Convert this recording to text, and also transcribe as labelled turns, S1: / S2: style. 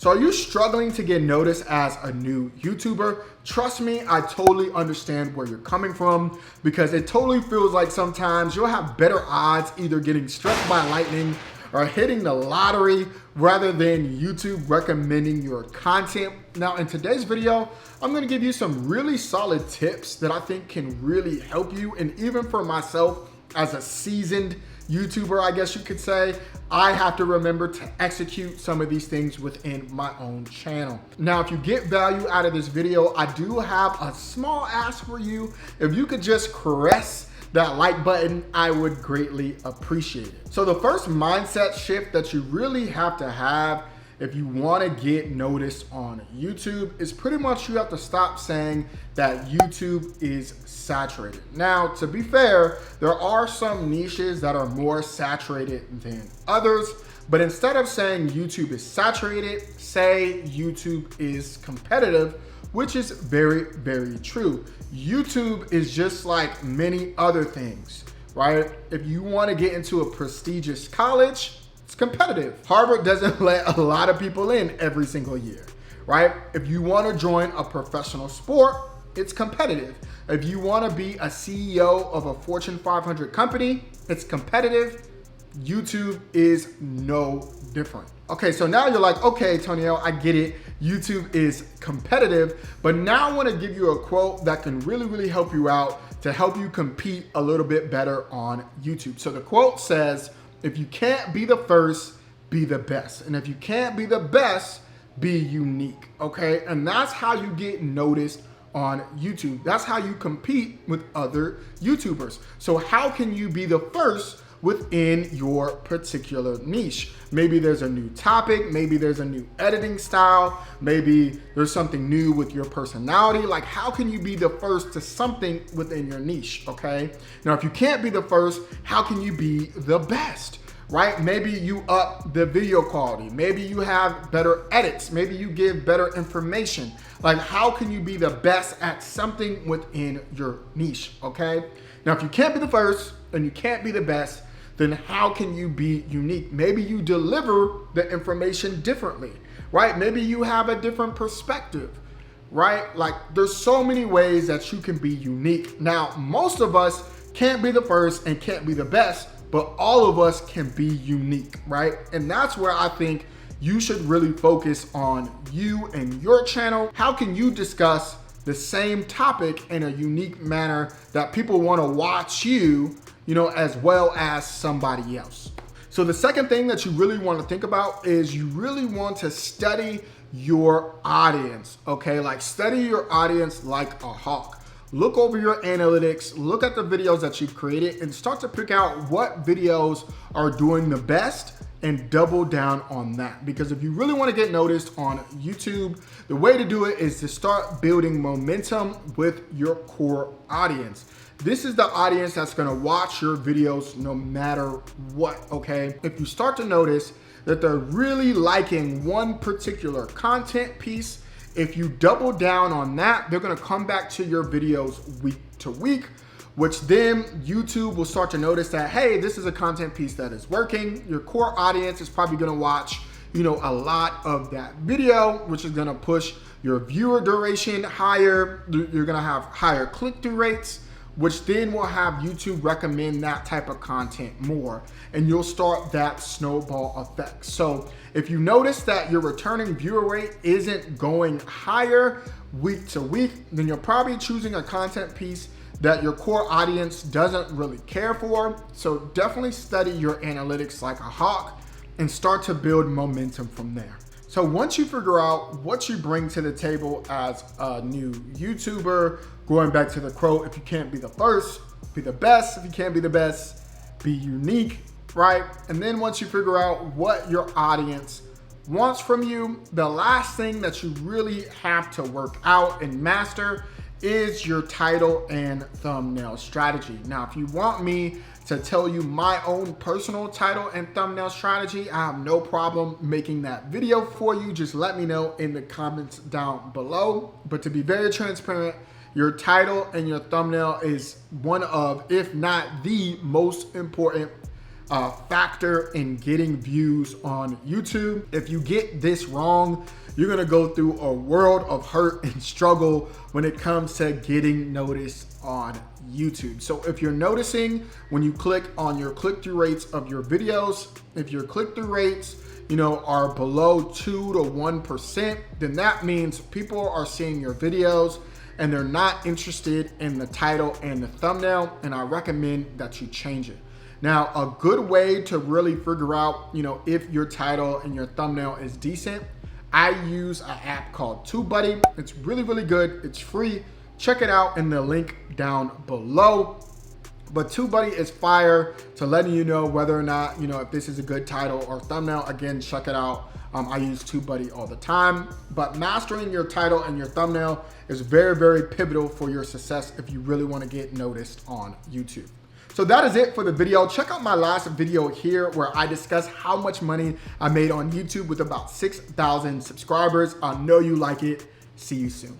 S1: So are you struggling to get noticed as a new YouTuber? Trust me, I totally understand where you're coming from, because it totally feels like sometimes you'll have better odds either getting struck by lightning or hitting the lottery rather than YouTube recommending your content. Now in today's video, I'm gonna give you some really solid tips that I think can really help you. And even for myself as a seasoned YouTuber, I guess you could say, I have to remember to execute some of these things within my own channel. Now, if you get value out of this video, I do have a small ask for you. If you could just caress that like button, I would greatly appreciate it. So the first mindset shift that you really have to have if you want to get noticed on YouTube is pretty much you have to stop saying that YouTube is saturated. Now, to be fair, there are some niches that are more saturated than others, but instead of saying YouTube is saturated, say YouTube is competitive, which is very, very true. YouTube is just like many other things, right? If you want to get into a prestigious college, it's competitive. Harvard doesn't let a lot of people in every single year, right? If you want to join a professional sport, it's competitive. If you want to be a CEO of a Fortune 500 company, it's competitive. YouTube is no different. Okay, so now you're like, okay, Tonio, I get it. YouTube is competitive, but now I want to give you a quote that can really, really help you out to help you compete a little bit better on YouTube. So the quote says, if you can't be the first, be the best. And if you can't be the best, be unique, okay? And that's how you get noticed on YouTube. That's how you compete with other YouTubers. So how can you be the first within your particular niche? Maybe there's a new topic, maybe there's a new editing style, maybe there's something new with your personality. Like, how can you be the first to something within your niche, okay? Now, if you can't be the first, how can you be the best, right? Maybe you up the video quality, maybe you have better edits, maybe you give better information. Like, how can you be the best at something within your niche, okay? Now, if you can't be the first and you can't be the best, then how can you be unique? Maybe you deliver the information differently, right? Maybe you have a different perspective, right? Like, there's so many ways that you can be unique. Now, most of us can't be the first and can't be the best, but all of us can be unique, right? And that's where I think you should really focus on you and your channel. How can you discuss the same topic in a unique manner that people want to watch you, as well as somebody else? So the second thing that you really want to think about is you really want to study your audience, okay? Like, study your audience like a hawk. Look over your analytics, look at the videos that you've created, and start to pick out what videos are doing the best and double down on that. Because if you really want to get noticed on YouTube, the way to do it is to start building momentum with your core audience. This is the audience that's gonna watch your videos no matter what, okay? If you start to notice that they're really liking one particular content piece, if you double down on that, they're gonna come back to your videos week to week, which then YouTube will start to notice that, hey, this is a content piece that is working. Your core audience is probably gonna watch, a lot of that video, which is gonna push your viewer duration higher. You're gonna have higher click-through rates, which then will have YouTube recommend that type of content more, and you'll start that snowball effect. So if you notice that your returning viewer rate isn't going higher week to week, then you're probably choosing a content piece that your core audience doesn't really care for. So definitely study your analytics like a hawk and start to build momentum from there. So once you figure out what you bring to the table as a new YouTuber, going back to the quote, if you can't be the first, be the best. If you can't be the best, be unique, right? And then once you figure out what your audience wants from you, the last thing that you really have to work out and master is your title and thumbnail strategy. Now, if you want me to tell you my own personal title and thumbnail strategy, I have no problem making that video for you. Just let me know in the comments down below. But to be very transparent, your title and your thumbnail is one of, if not the most important factor in getting views on YouTube. If you get this wrong, you're gonna go through a world of hurt and struggle when it comes to getting noticed on YouTube. So if you're noticing when you click on your click-through rates of your videos, if your click-through rates are below 2 to 1%, then that means people are seeing your videos and they're not interested in the title and the thumbnail, and I recommend that you change it. Now, a good way to really figure out, if your title and your thumbnail is decent, I use an app called TubeBuddy. It's really, really good. It's free. Check it out in the link down below. But TubeBuddy is fire to letting you know whether or not, if this is a good title or thumbnail. Again, check it out. I use TubeBuddy all the time. But mastering your title and your thumbnail is very, very pivotal for your success if you really want to get noticed on YouTube. So that is it for the video. Check out my last video here where I discuss how much money I made on YouTube with about 6,000 subscribers. I know you like it. See you soon.